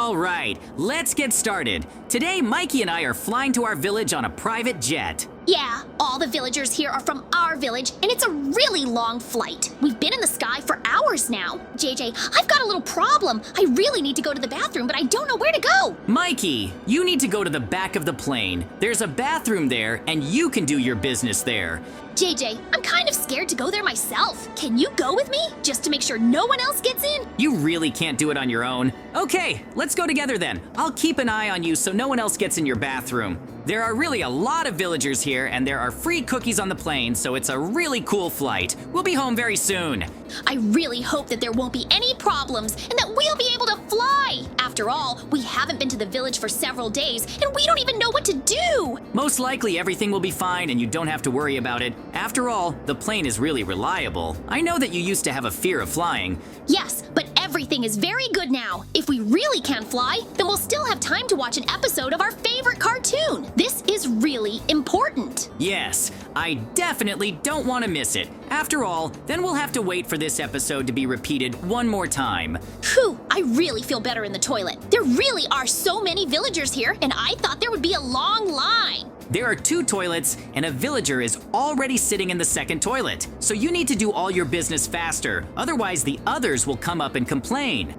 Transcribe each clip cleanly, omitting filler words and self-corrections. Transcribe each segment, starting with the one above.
All right, let's get started. Today, Mikey and I are flying to our village on a private jet. Yeah, all the villagers here are from our village, and it's a really long flight. We've been in the sky for hours now. JJ, I've got a little problem. I really need to go to the bathroom, but I don't know where to go. Mikey, you need to go to the back of the plane. There's a bathroom there, and you can do your business there. JJ, I'm kind of scared to go there myself. Can you go with me, just to make sure no one else gets in? You really can't do it on your own. Okay, let's go together then. I'll keep an eye on you so no one else gets in your bathroom. There are really a lot of villagers here, and there are free cookies on the plane, so it's a really cool flight. We'll be home very soon. I really hope that there won't be any problems and that we'll be able to fly. After all, we haven't been to the village for several days, and we don't even know what to do. Most likely everything will be fine and you don't have to worry about it. After all, the plane is really reliable. I know that you used to have a fear of flying. Yes, but everything is very good now. If we really can't fly, then we'll still have time to watch an episode of our favorite cartoon. This is really important. Yes, I definitely don't want to miss it. After all, then we'll have to wait for this episode to be repeated one more time. Phew, I really feel better in the toilet. There really are so many villagers here, and I thought there would be a long line. There are 2 toilets, and a villager is already sitting in the second toilet. So you need to do all your business faster, otherwise the others will come up and complain.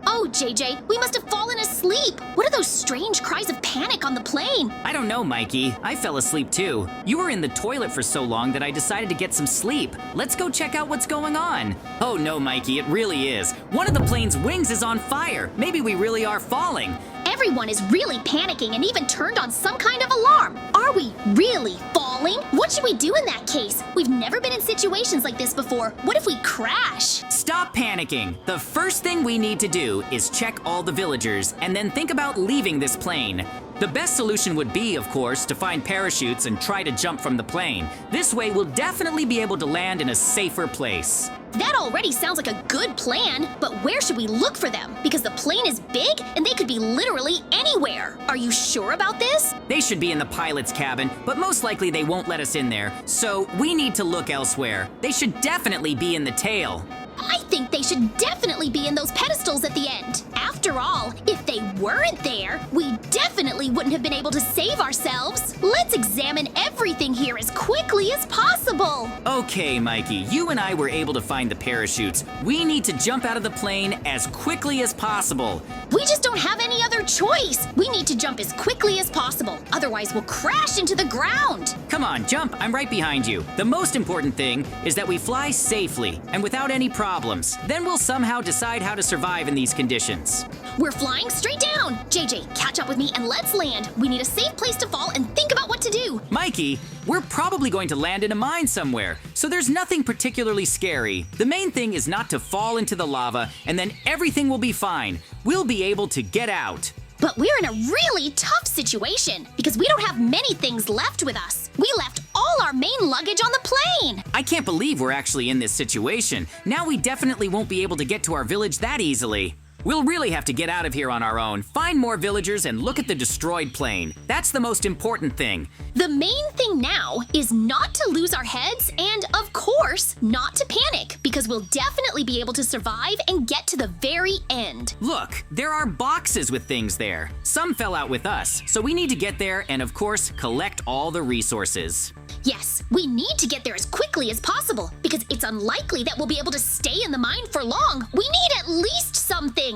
Oh, JJ, we must have fallen asleep. What are those strange cries of panic on the plane? I don't know, Mikey. I fell asleep too. You were in the toilet for so long that I decided to get some sleep. Let's go check out what's going on. Oh no, Mikey, it really is. One of the plane's wings is on fire. Maybe we really are falling. Everyone is really panicking and even turned on some kind of alarm. Are we really falling? What should we do in that case? We've never been in situations like this before. What if we crash? Stop panicking. The first thing we need to do is check all the villagers and then think about leaving this plane. The best solution would be, of course, to find parachutes and try to jump from the plane. This way, we'll definitely be able to land in a safer place. That already sounds like a good plan, but where should we look for them? Because the plane is big and they could be literally anywhere. Are you sure about this? They should be in the pilot's cabin, but most likely they won't let us in there, so we need to look elsewhere. They should definitely be in the tail. I think they should definitely be in those pedestals at the end. After all, if they weren't there, we definitely wouldn't have been able to save ourselves. Let's examine everything here as quickly as possible. Okay, Mikey, you and I were able to find the parachutes. We need to jump out of the plane as quickly as possible. We just don't have any other choice. We need to jump as quickly as possible. Otherwise, we'll crash into the ground. Come on, jump. I'm right behind you. The most important thing is that we fly safely and without any problems. Then we'll somehow decide how to survive in these conditions. We're flying straight down. JJ, catch up with me and let's land. We need a safe place to fall and think about what to do. Mikey, we're probably going to land in a mine somewhere, so there's nothing particularly scary. The main thing is not to fall into the lava, and then everything will be fine. We'll be able to get out. But we're in a really tough situation because we don't have many things left with us. We left all our main luggage on the plane. I can't believe we're actually in this situation. Now we definitely won't be able to get to our village that easily. We'll really have to get out of here on our own, find more villagers, and look at the destroyed plane. That's the most important thing. The main thing now is not to lose our heads and, of course, not to panic because we'll definitely be able to survive and get to the very end. Look, there are boxes with things there. Some fell out with us, so we need to get there and, of course, collect all the resources. Yes, we need to get there as quickly as possible because it's unlikely that we'll be able to stay in the mine for long. We need at least some things.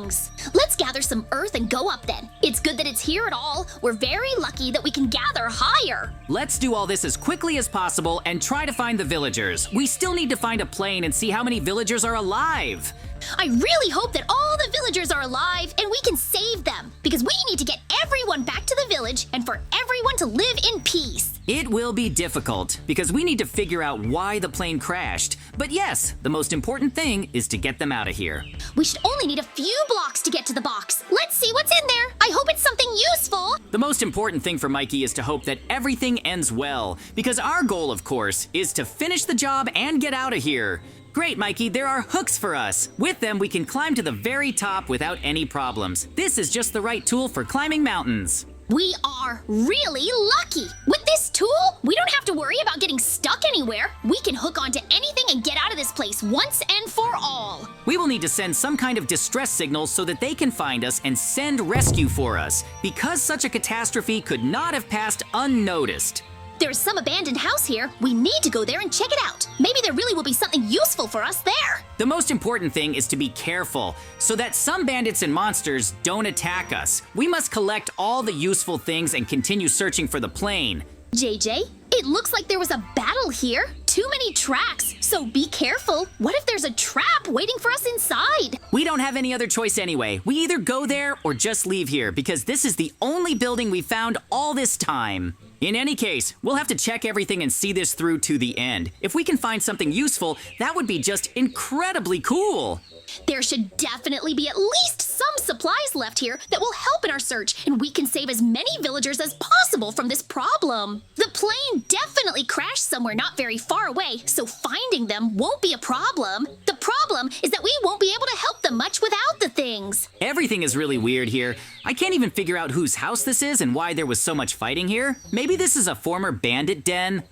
Let's gather some earth and go up then. It's good that it's here at all. We're very lucky that we can gather higher. Let's do all this as quickly as possible and try to find the villagers. We still need to find a plane and see how many villagers are alive. I really hope that all the villagers are alive and we can save them because we need to get everyone back to the village and for everyone to live in peace. It will be difficult because we need to figure out why the plane crashed. But yes, the most important thing is to get them out of here. We should only need a few blocks to get to the box. Let's see what's in there. I hope it's something useful. The most important thing for Mikey is to hope that everything ends well because our goal, of course, is to finish the job and get out of here. Great, Mikey, there are hooks for us. With them, we can climb to the very top without any problems. This is just the right tool for climbing mountains. We are really lucky. With this tool, we don't have to worry about getting stuck anywhere. We can hook onto anything and get out of this place once and for all. We will need to send some kind of distress signal so that they can find us and send rescue for us, because such a catastrophe could not have passed unnoticed. There's some abandoned house here. We need to go there and check it out. Maybe there really will be something useful for us there. The most important thing is to be careful, so that some bandits and monsters don't attack us. We must collect all the useful things and continue searching for the plane. JJ, it looks like there was a battle here. Too many tracks, so be careful. What if there's a trap waiting for us inside? We don't have any other choice anyway. We either go there or just leave here, because this is the only building we found all this time. In any case, we'll have to check everything and see this through to the end. If we can find something useful, that would be just incredibly cool. There should definitely be at least some supplies left here that will help in our search, and we can save as many villagers as possible from this problem. The plane definitely crashed somewhere not very far away, so finding them won't be a problem. The problem is that we won't be able to help them much without the things. Everything is really weird here. I can't even figure out whose house this is and why there was so much fighting here. Maybe this is a former bandit den?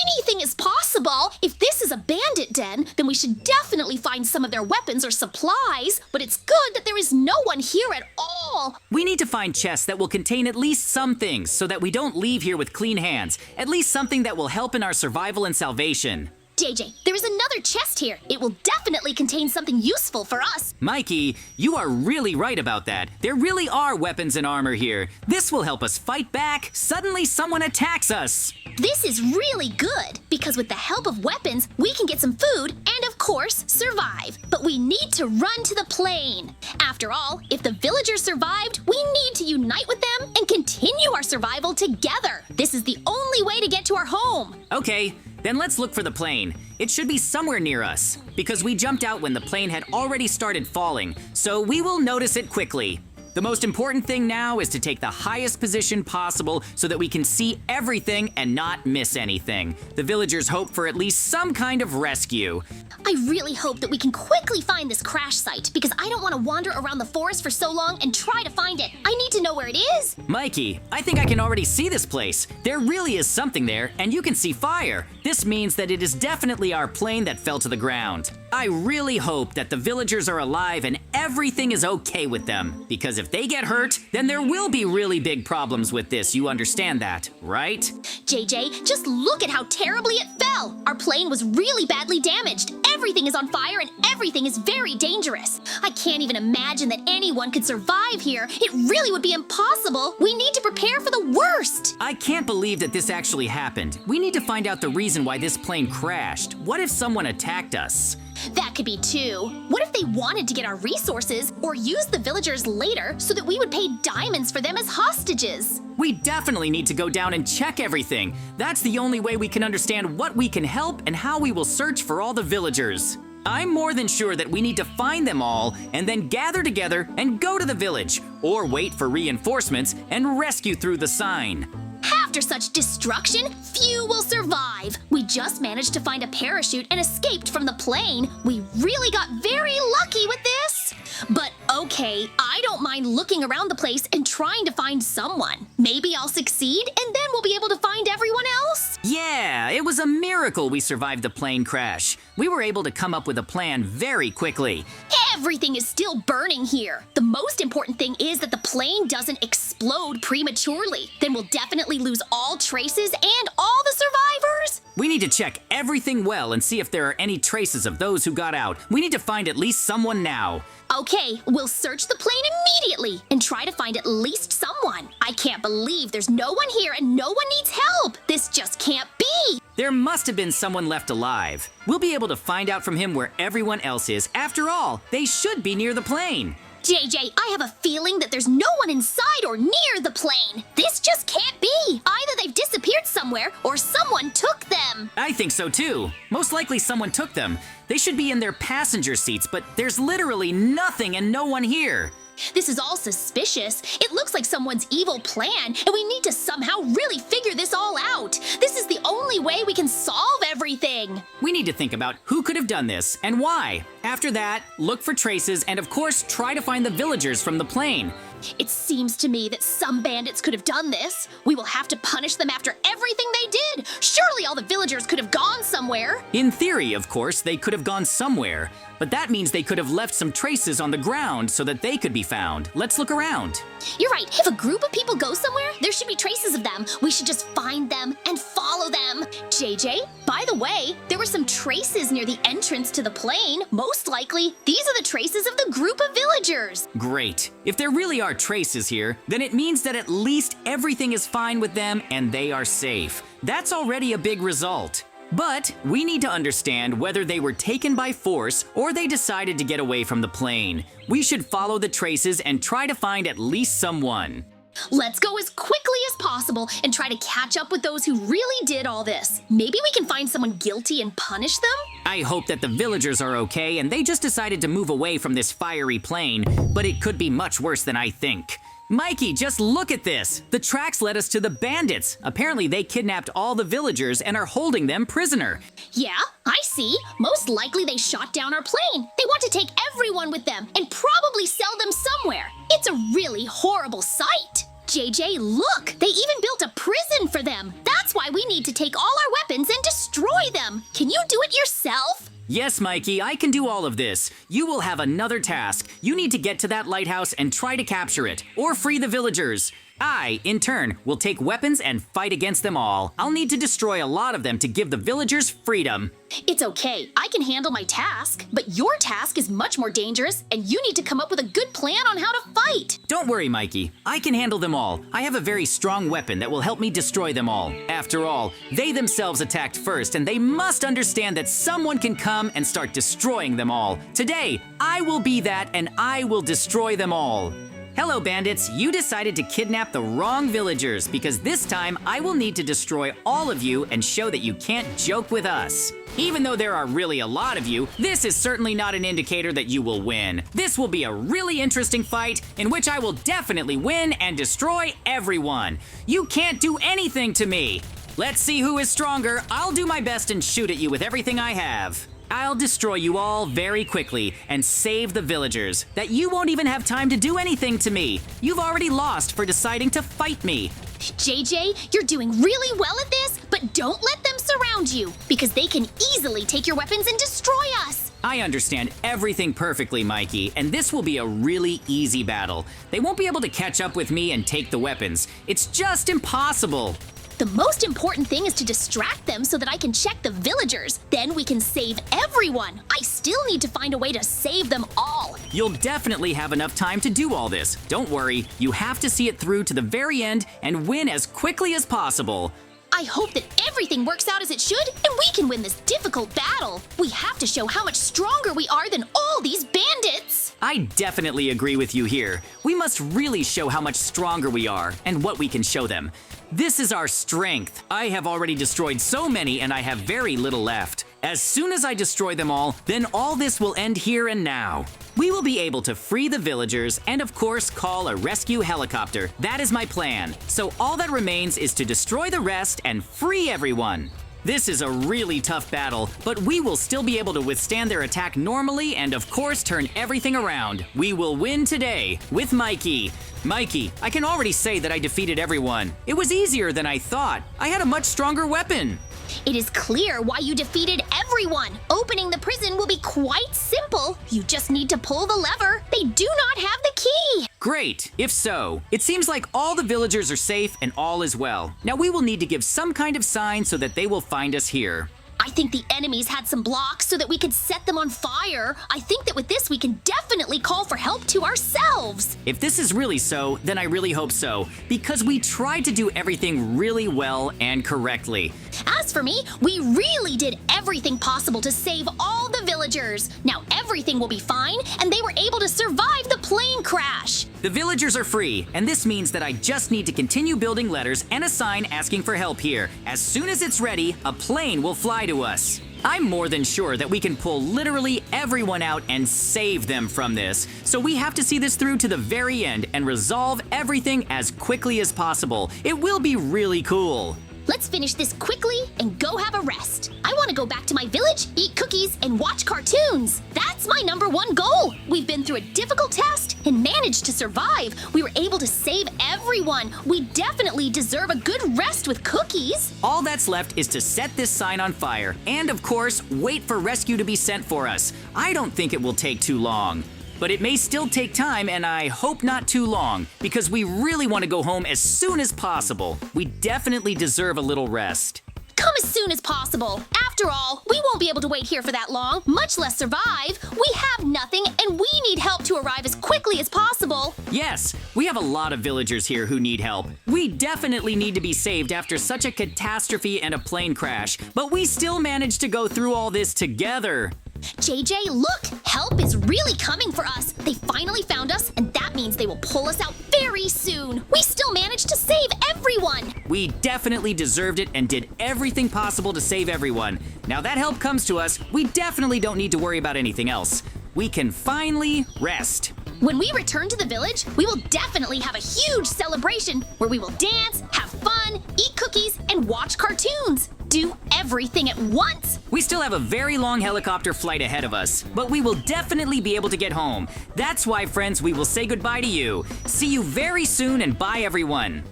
Anything is possible. If this is a bandit den, then we should definitely find some of their weapons or supplies, but it's good that there is no one here at all. We need to find chests that will contain at least some things so that we don't leave here with clean hands. At least something that will help in our survival and salvation. JJ, there is another chest here. It will definitely contain something useful for us. Mikey, you are really right about that. There really are weapons and armor here. This will help us fight back. Suddenly someone attacks us. This is really good, because with the help of weapons, we can get some food and, of course, survive. But we need to run to the plane. After all, if the villagers survived, we need to unite with them and continue our survival together. This is the only way to get to our home. Okay, then let's look for the plane. It should be somewhere near us, because we jumped out when the plane had already started falling, so we will notice it quickly. The most important thing now is to take the highest position possible so that we can see everything and not miss anything. The villagers hope for at least some kind of rescue. I really hope that we can quickly find this crash site, because I don't want to wander around the forest for so long and try to find it. I need to know where it is. Mikey, I think I can already see this place. There really is something there, and you can see fire. This means that it is definitely our plane that fell to the ground. I really hope that the villagers are alive and everything is okay with them, because if they get hurt, then there will be really big problems with this. You understand that, right? JJ, just look at how terribly it fell. Our plane was really badly damaged. Everything is on fire and everything is very dangerous. I can't even imagine that anyone could survive here. It really would be impossible. We need to prepare for the worst. I can't believe that this actually happened. We need to find out the reason why this plane crashed. What if someone attacked us? That could be too. What if they wanted to get our resources or use the villagers later so that we would pay diamonds for them as hostages? We definitely need to go down and check everything. That's the only way we can understand what we can help and how we will search for all the villagers. I'm more than sure that we need to find them all and then gather together and go to the village, or wait for reinforcements and rescue through the sign. After such destruction, few will survive. We just managed to find a parachute and escaped from the plane. We really got very lucky with this. But okay, I don't mind looking around the place and trying to find someone. Maybe I'll succeed and then we'll be able to find everyone else. Yeah, it was a miracle we survived the plane crash. We were able to come up with a plan very quickly. Everything is still burning here. The most important thing is that the plane doesn't explode prematurely. Then we'll definitely lose all traces and all the survivors. We need to check everything well and see if there are any traces of those who got out. We need to find at least someone now. Okay, we'll search the plane immediately and try to find at least someone. I can't believe there's no one here and no one needs help. This just can't be. There must have been someone left alive. We'll be able to find out from him where everyone else is. After all, they should be near the plane. JJ, I have a feeling that there's no one inside or near the plane. This just can't be. Either they've disappeared somewhere or someone took them. I think so too. Most likely someone took them. They should be in their passenger seats, but there's literally nothing and no one here. This is all suspicious. It looks like someone's evil plan, and we need to somehow really figure this all out. This is the only way we can solve everything. We need to think about who could have done this and why. After that, look for traces and of course try to find the villagers from the plane. It seems to me that some bandits could have done this. We will have to punish them after everything they did. Surely all the villagers could have gone somewhere. In theory, of course, they could have gone somewhere, but that means they could have left some traces on the ground so that they could be found. Let's look around. You're right. If a group of people go somewhere, there should be traces of them. We should just find them and follow them. JJ, by the way, there were some traces near the entrance to the plane. Most likely, these are the traces of the group of villagers. Great. If there really are traces here, then it means that at least everything is fine with them and they are safe. That's already a big result. But we need to understand whether they were taken by force or they decided to get away from the plane. We should follow the traces and try to find at least someone. Let's go as quickly as possible and try to catch up with those who really did all this. Maybe we can find someone guilty and punish them? I hope that the villagers are okay and they just decided to move away from this fiery plane, but it could be much worse than I think. Mikey, just look at this! The tracks led us to the bandits. Apparently they kidnapped all the villagers and are holding them prisoner. Yeah, I see. Most likely they shot down our plane. They want to take everyone with them and probably sell them somewhere. It's a really horrible sight. JJ, look! They even built a prison for them. That's why we need to take all our weapons and destroy them. Can you do it yourself? Yes, Mikey, I can do all of this. You will have another task. You need to get to that lighthouse and try to capture it, or free the villagers. I, in turn, will take weapons and fight against them all. I'll need to destroy a lot of them to give the villagers freedom. It's okay, I can handle my task, but your task is much more dangerous, and you need to come up with a good plan on how to fight. Don't worry, Mikey. I can handle them all. I have a very strong weapon that will help me destroy them all. After all, they themselves attacked first, and they must understand that someone can come and start destroying them all. Today, I will be that, and I will destroy them all. Hello, bandits. You decided to kidnap the wrong villagers because this time I will need to destroy all of you and show that you can't joke with us. Even though there are really a lot of you, this is certainly not an indicator that you will win. This will be a really interesting fight in which I will definitely win and destroy everyone. You can't do anything to me. Let's see who is stronger. I'll do my best and shoot at you with everything I have. I'll destroy you all very quickly and save the villagers, that you won't even have time to do anything to me. You've already lost for deciding to fight me. JJ, you're doing really well at this, but don't let them surround you, because they can easily take your weapons and destroy us. I understand everything perfectly, Mikey, and this will be a really easy battle. They won't be able to catch up with me and take the weapons. It's just impossible. The most important thing is to distract them so that I can check the villagers. Then we can save everyone. I still need to find a way to save them all. You'll definitely have enough time to do all this. Don't worry, you have to see it through to the very end and win as quickly as possible. I hope that everything works out as it should and we can win this difficult battle. We have to show how much stronger we are than all these bandits. I definitely agree with you here. We must really show how much stronger we are and what we can show them. This is our strength. I have already destroyed so many and I have very little left. As soon as I destroy them all, then all this will end here and now. We will be able to free the villagers and of course call a rescue helicopter. That is my plan. So all that remains is to destroy the rest and free everyone. This is a really tough battle, but we will still be able to withstand their attack normally and of course turn everything around. We will win today with Mikey. Mikey, I can already say that I defeated everyone. It was easier than I thought. I had a much stronger weapon. It is clear why you defeated everyone. Opening the prison will be quite simple. You just need to pull the lever. They do not have the key. Great, if so. It seems like all the villagers are safe and all is well. Now we will need to give some kind of sign so that they will find us here. I think the enemies had some blocks so that we could set them on fire. I think that with this we can definitely call for help to ourselves. If this is really so, then I really hope so, because we tried to do everything really well and correctly. As for me, we really did everything possible to save all the villagers. Now everything will be fine, and they were able to survive the plane crash. The villagers are free, and this means that I just need to continue building letters and a sign asking for help here. As soon as it's ready, a plane will fly to us. I'm more than sure that we can pull literally everyone out and save them from this. So we have to see this through to the very end and resolve everything as quickly as possible. It will be really cool. Let's finish this quickly and go have a rest. I want to go back to my village, eat cookies, and watch cartoons. That's my #1 goal. We've been through a difficult test and managed to survive. We were able to save everyone. We definitely deserve a good rest with cookies. All that's left is to set this sign on fire and, of course, wait for rescue to be sent for us. I don't think it will take too long. But it may still take time, and I hope not too long, because we really want to go home as soon as possible. We definitely deserve a little rest. Come as soon as possible. After all, we won't be able to wait here for that long, much less survive. We have nothing, and we need help to arrive as quickly as possible. Yes, we have a lot of villagers here who need help. We definitely need to be saved after such a catastrophe and a plane crash, but we still managed to go through all this together. JJ, look! Help is really coming for us. They finally found us, and that means they will pull us out very soon. We still managed to save everyone. We definitely deserved it and did everything possible to save everyone. Now that help comes to us, we definitely don't need to worry about anything else. We can finally rest. When we return to the village, we will definitely have a huge celebration where we will dance, have fun, eat cookies, and watch cartoons. Do everything at once. We still have a very long helicopter flight ahead of us, but we will definitely be able to get home. That's why, friends, we will say goodbye to you. See you very soon, and bye, everyone.